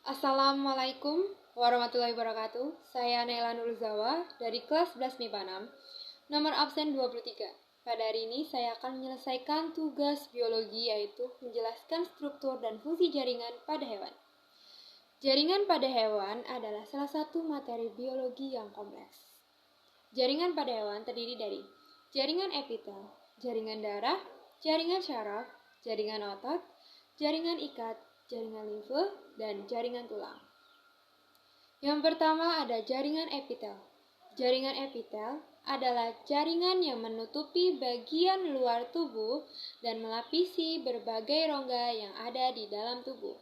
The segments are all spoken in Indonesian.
Assalamualaikum warahmatullahi wabarakatuh. Saya Naila Nurzawa dari kelas 11 MIPA 6, nomor absen 23. Pada hari ini saya akan menyelesaikan tugas biologi, yaitu menjelaskan struktur dan fungsi jaringan pada hewan. Jaringan pada hewan adalah salah satu materi biologi yang kompleks. Jaringan pada hewan terdiri dari jaringan epitel, jaringan darah, jaringan syaraf, jaringan otot, jaringan ikat, jaringan limfe, dan jaringan tulang. Yang pertama ada jaringan epitel. Jaringan epitel adalah jaringan yang menutupi bagian luar tubuh dan melapisi berbagai rongga yang ada di dalam tubuh.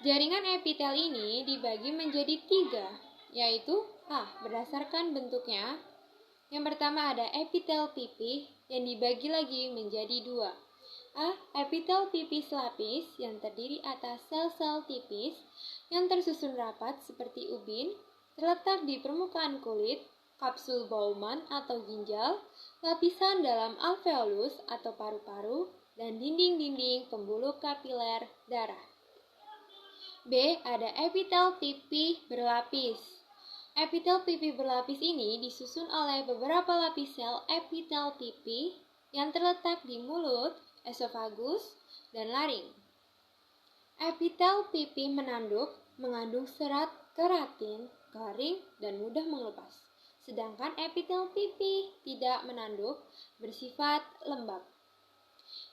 Jaringan epitel ini dibagi menjadi 3, yaitu berdasarkan bentuknya. Yang pertama ada epitel pipih yang dibagi lagi menjadi 2. Epitel pipih lapis yang terdiri atas sel-sel tipis yang tersusun rapat seperti ubin, terletak di permukaan kulit, kapsul Bowman atau ginjal, lapisan dalam alveolus atau paru-paru, dan dinding-dinding pembuluh kapiler darah. B. Ada epitel pipih berlapis. Epitel pipih berlapis ini disusun oleh beberapa lapis sel epitel pipih yang terletak di mulut, esofagus, dan laring. Epitel pipih menanduk mengandung serat keratin, garing, dan mudah mengelupas. Sedangkan epitel pipih tidak menanduk, bersifat lembab.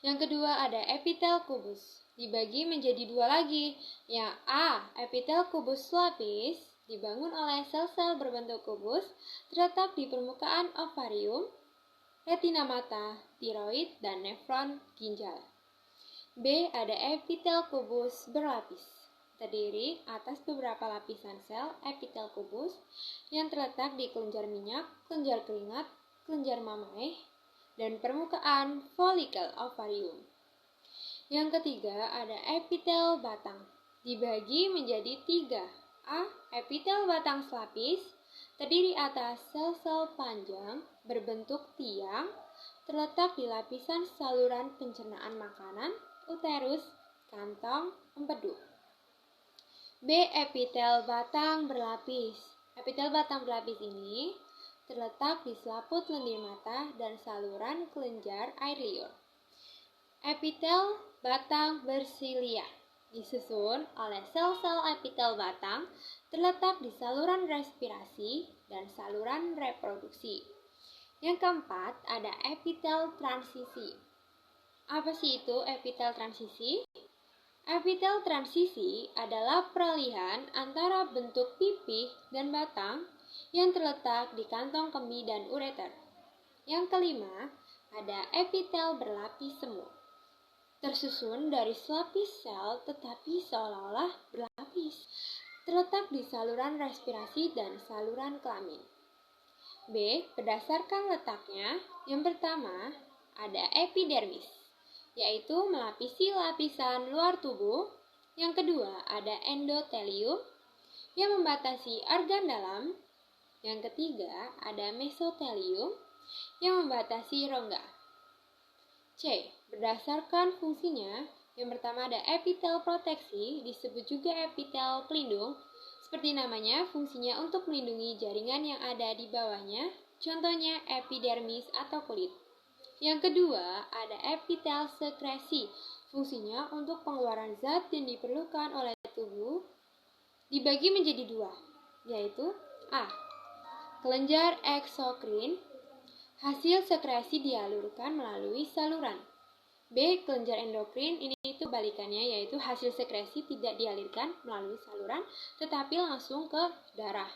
Yang kedua ada epitel kubus. Dibagi menjadi 2 lagi. Yang epitel kubus lapis dibangun oleh sel-sel berbentuk kubus terletak di permukaan ovarium, retina mata, tiroid, dan nefron ginjal. B. Ada epitel kubus berlapis. Terdiri atas beberapa lapisan sel epitel kubus yang terletak di kelenjar minyak, kelenjar keringat, kelenjar mamae, dan permukaan folikel ovarium. Yang ketiga ada epitel batang. Dibagi menjadi 3. Epitel batang selapis terdiri atas sel-sel panjang berbentuk tiang terletak di lapisan saluran pencernaan makanan, uterus, kantong, empedu. B. Epitel batang berlapis. Epitel batang berlapis ini terletak di selaput lendir mata dan saluran kelenjar air liur. Epitel batang bersilia disusun oleh sel-sel epitel batang terletak di saluran respirasi dan saluran reproduksi. Yang keempat ada epitel transisi. Apa sih itu epitel transisi? Epitel transisi adalah peralihan antara bentuk pipih dan batang yang terletak di kantong kemih dan ureter. Yang kelima ada epitel berlapis semu. Tersusun dari selapis sel tetapi seolah-olah berlapis, terletak di saluran respirasi dan saluran kelamin. B. Berdasarkan letaknya, yang pertama ada epidermis, yaitu melapisi lapisan luar tubuh. Yang kedua ada endotelium yang membatasi organ dalam. Yang ketiga ada mesotelium yang membatasi rongga. C. Berdasarkan fungsinya, yang pertama ada epitel proteksi, disebut juga epitel pelindung. Seperti namanya, fungsinya untuk melindungi jaringan yang ada di bawahnya, contohnya epidermis atau kulit. Yang kedua ada epitel sekresi, fungsinya untuk pengeluaran zat yang diperlukan oleh tubuh. Dibagi menjadi 2, yaitu kelenjar eksokrin, hasil sekresi dialurkan melalui saluran. B. Kelenjar endokrin, ini itu balikannya, yaitu hasil sekresi tidak dialirkan melalui saluran tetapi langsung ke darah.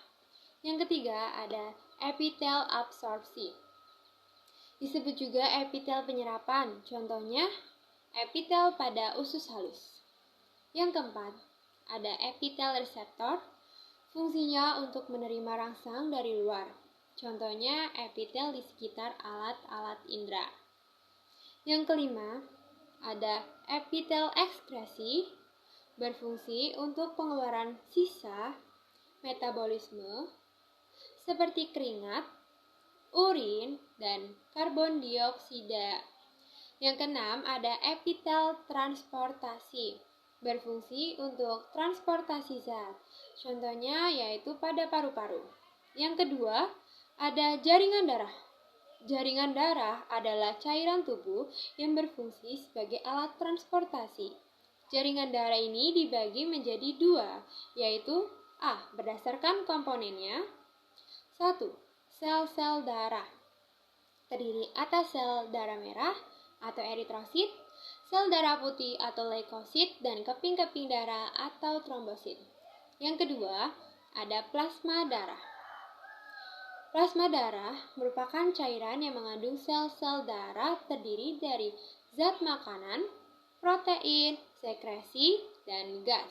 Yang ketiga ada epitel absorpsi, disebut juga epitel penyerapan, contohnya epitel pada usus halus. Yang keempat ada epitel reseptor, fungsinya untuk menerima rangsang dari luar, contohnya epitel di sekitar alat-alat indera. Yang kelima ada epitel ekskresi, berfungsi untuk pengeluaran sisa metabolisme seperti keringat, urin, dan karbon dioksida. Yang keenam ada epitel transportasi, berfungsi untuk transportasi zat. Contohnya yaitu pada paru-paru. Yang kedua, ada jaringan darah. Jaringan darah adalah cairan tubuh yang berfungsi sebagai alat transportasi. Jaringan darah ini dibagi menjadi dua, yaitu A. Berdasarkan komponennya. 1. Sel-sel darah. Terdiri atas sel darah merah atau eritrosit, sel darah putih atau leukosit, dan keping-keping darah atau trombosit. Yang kedua, ada plasma darah. Plasma darah merupakan cairan yang mengandung sel-sel darah terdiri dari zat makanan, protein, sekresi, dan gas.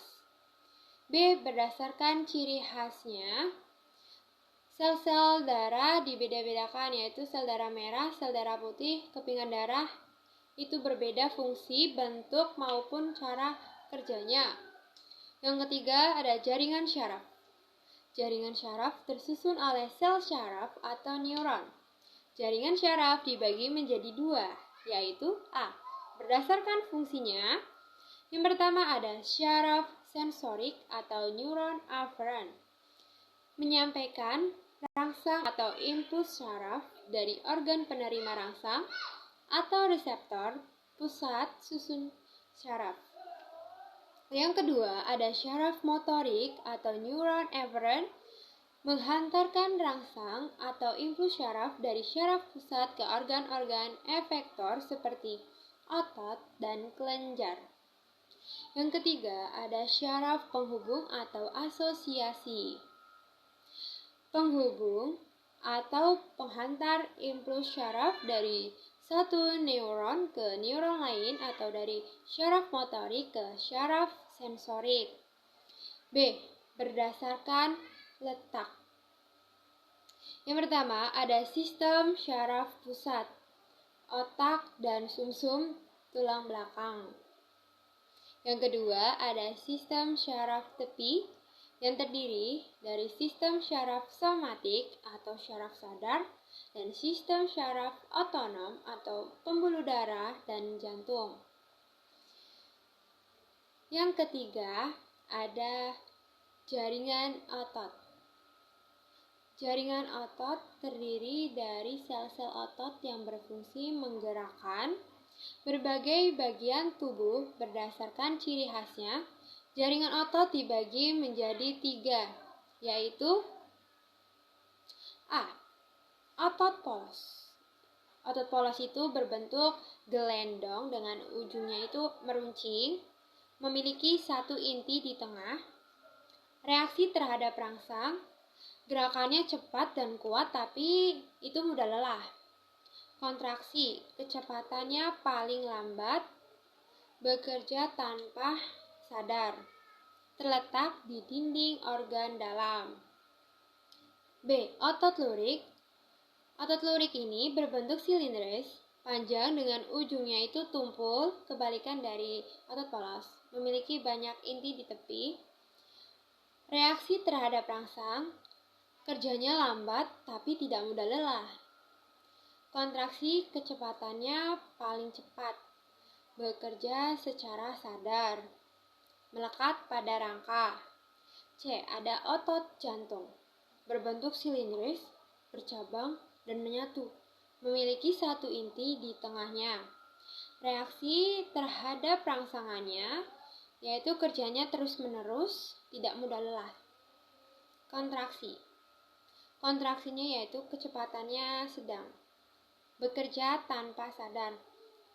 B. Berdasarkan ciri khasnya, sel-sel darah dibeda-bedakan, yaitu sel darah merah, sel darah putih, kepingan darah itu berbeda fungsi, bentuk, maupun cara kerjanya. Yang ketiga ada jaringan syaraf. Jaringan syaraf tersusun oleh sel syaraf atau neuron. Jaringan syaraf dibagi menjadi dua, yaitu A. Berdasarkan fungsinya, yang pertama ada syaraf sensorik atau neuron afferent, menyampaikan rangsang atau impuls syaraf dari organ penerima rangsang atau reseptor pusat susun syaraf. Yang kedua, ada syaraf motorik atau neuron afferent, menghantarkan rangsang atau impuls syaraf dari syaraf pusat ke organ-organ efektor seperti otot dan kelenjar. Yang ketiga, ada syaraf penghubung atau asosiasi. Penghubung atau penghantar impuls syaraf dari satu neuron ke neuron lain atau dari syaraf motorik ke syaraf sensorik. B. Berdasarkan letak. Yang pertama ada sistem syaraf pusat, otak dan sumsum tulang belakang. Yang kedua ada sistem syaraf tepi yang terdiri dari sistem syaraf somatik atau syaraf sadar dan sistem syaraf otonom atau pembuluh darah dan jantung. Yang ketiga ada jaringan otot. Jaringan otot terdiri dari sel-sel otot yang berfungsi menggerakkan berbagai bagian tubuh berdasarkan ciri khasnya. Jaringan otot dibagi menjadi tiga, yaitu A. Otot polos. Otot polos itu berbentuk gelendong dengan ujungnya itu meruncing, memiliki satu inti di tengah. Reaksi terhadap rangsang, gerakannya cepat dan kuat tapi itu mudah lelah. Kontraksi, kecepatannya paling lambat, bekerja tanpa sadar, terletak di dinding organ dalam. B. Otot lurik. Otot lurik ini berbentuk silindris, panjang dengan ujungnya itu tumpul, kebalikan dari otot polos, memiliki banyak inti di tepi. Reaksi terhadap rangsang, kerjanya lambat tapi tidak mudah lelah. Kontraksi kecepatannya paling cepat, bekerja secara sadar, melekat pada rangka. C. Ada otot jantung, berbentuk silindris, bercabang, dan menyatu, memiliki satu inti di tengahnya. Reaksi terhadap rangsangannya, yaitu kerjanya terus-menerus, tidak mudah lelah. Kontraksi. Kontraksinya yaitu kecepatannya sedang, bekerja tanpa sadar,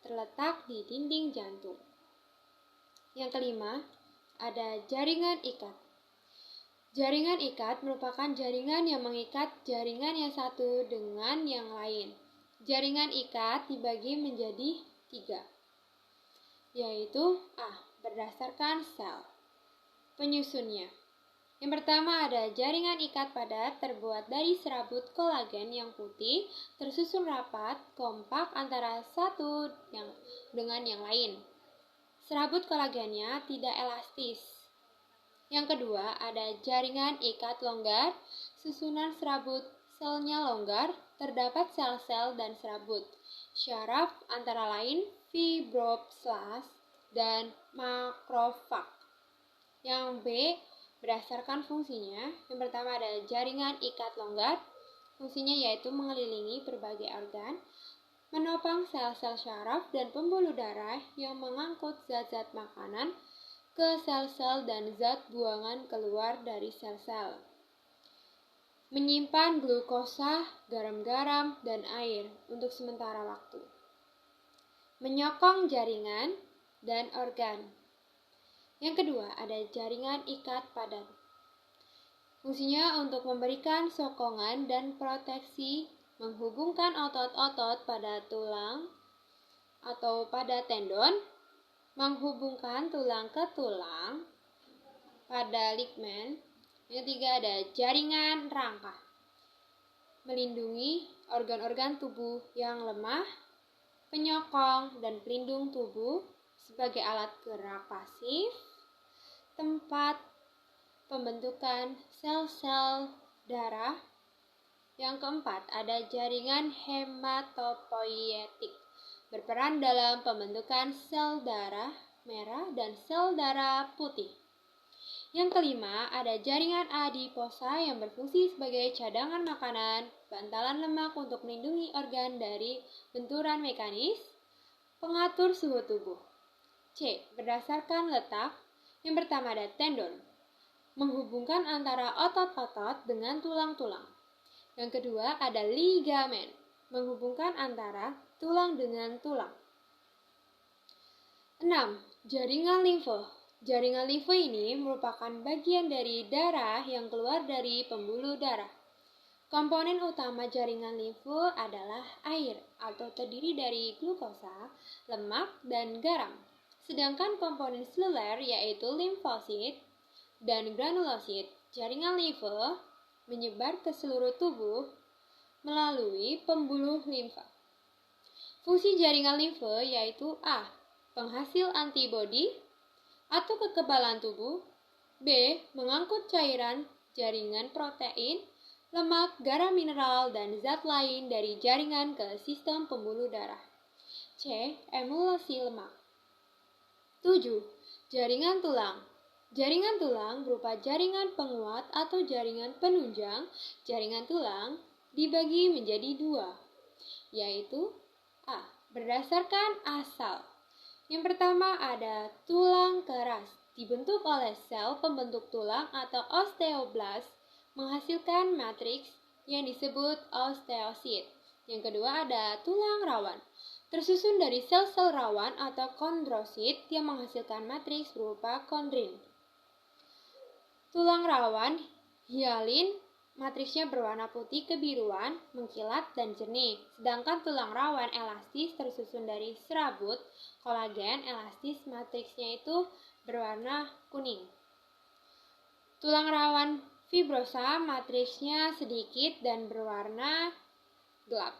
terletak di dinding jantung. Yang kelima, ada jaringan ikat. Jaringan ikat merupakan jaringan yang mengikat jaringan yang satu dengan yang lain. Jaringan ikat dibagi menjadi tiga, yaitu A. Berdasarkan sel penyusunnya. Yang pertama ada jaringan ikat padat terbuat dari serabut kolagen yang putih tersusun rapat, kompak antara satu dengan yang lain. Serabut kolagennya tidak elastis. Yang kedua ada jaringan ikat longgar, susunan serabut selnya longgar, terdapat sel-sel dan serabut syaraf antara lain fibroblastis dan makrofag. Yang B, berdasarkan fungsinya, yang pertama ada jaringan ikat longgar. Fungsinya yaitu mengelilingi berbagai organ, menopang sel-sel syaraf dan pembuluh darah yang mengangkut zat-zat makanan ke sel-sel dan zat buangan keluar dari sel-sel. Menyimpan glukosa, garam-garam, dan air untuk sementara waktu. Menyokong jaringan dan organ. Yang kedua, ada jaringan ikat padat. Fungsinya untuk memberikan sokongan dan proteksi, menghubungkan otot-otot pada tulang atau pada tendon, menghubungkan tulang ke tulang pada ligmen. Yang ketiga ada jaringan rangka, melindungi organ-organ tubuh yang lemah, penyokong dan pelindung tubuh sebagai alat gerak pasif, tempat pembentukan sel-sel darah. Yang keempat ada jaringan hematopoietik, berperan dalam pembentukan sel darah merah dan sel darah putih. Yang kelima, ada jaringan adiposa yang berfungsi sebagai cadangan makanan, bantalan lemak untuk melindungi organ dari benturan mekanis, pengatur suhu tubuh. C. Berdasarkan letak, yang pertama ada tendon, menghubungkan antara otot-otot dengan tulang-tulang. Yang kedua ada ligamen, menghubungkan antara tulang dengan tulang. 6. Jaringan limfe. Jaringan limfe ini merupakan bagian dari darah yang keluar dari pembuluh darah. Komponen utama jaringan limfe adalah air atau terdiri dari glukosa, lemak, dan garam. Sedangkan komponen seluler yaitu limfosit dan granulosit. Jaringan limfe menyebar ke seluruh tubuh melalui pembuluh limfa. Fungsi jaringan limfe yaitu A. Penghasil antibodi atau kekebalan tubuh. B. Mengangkut cairan, jaringan protein, lemak, garam mineral, dan zat lain dari jaringan ke sistem pembuluh darah. C. Emulsi lemak. 7. Jaringan tulang. Jaringan tulang berupa jaringan penguat atau jaringan penunjang. Jaringan tulang dibagi menjadi dua, yaitu A. Berdasarkan asal. Yang pertama ada tulang keras, dibentuk oleh sel pembentuk tulang atau osteoblast, menghasilkan matriks yang disebut osteosit. Yang kedua ada tulang rawan, tersusun dari sel-sel rawan atau kondrosit yang menghasilkan matriks berupa kondrin. Tulang rawan, hialin, matriksnya berwarna putih kebiruan, mengkilat, dan jernih. Sedangkan tulang rawan elastis tersusun dari serabut, kolagen, elastis, matriksnya itu berwarna kuning. Tulang rawan fibrosa, matriksnya sedikit dan berwarna gelap.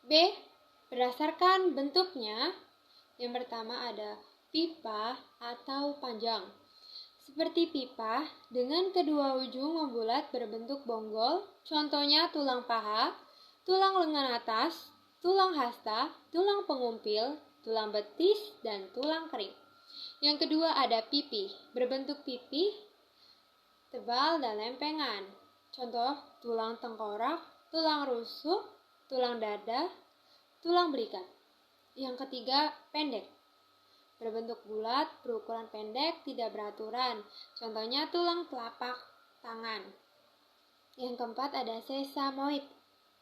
B. Berdasarkan bentuknya, yang pertama ada pipa atau panjang. Seperti pipa, dengan kedua ujung membulat berbentuk bonggol, contohnya tulang paha, tulang lengan atas, tulang hasta, tulang pengumpil, tulang betis, dan tulang kering. Yang kedua ada pipi, berbentuk pipi, tebal dan lempengan. Contoh, tulang tengkorak, tulang rusuk, tulang dada, tulang belikat. Yang ketiga, pendek, berbentuk bulat, berukuran pendek, tidak beraturan. Contohnya tulang telapak tangan. Yang keempat ada sesamoid,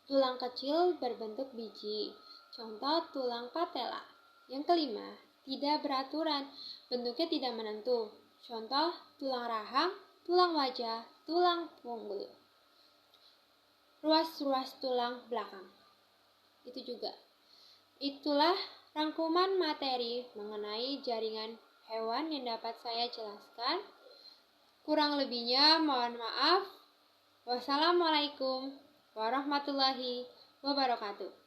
tulang kecil berbentuk biji. Contoh tulang patella. Yang kelima, tidak beraturan, bentuknya tidak menentu. Contoh tulang rahang, tulang wajah, tulang punggul. Ruas-ruas tulang belakang. Itu juga. Itulah rangkuman materi mengenai jaringan hewan yang dapat saya jelaskan. Kurang lebihnya mohon maaf. Wassalamualaikum warahmatullahi wabarakatuh.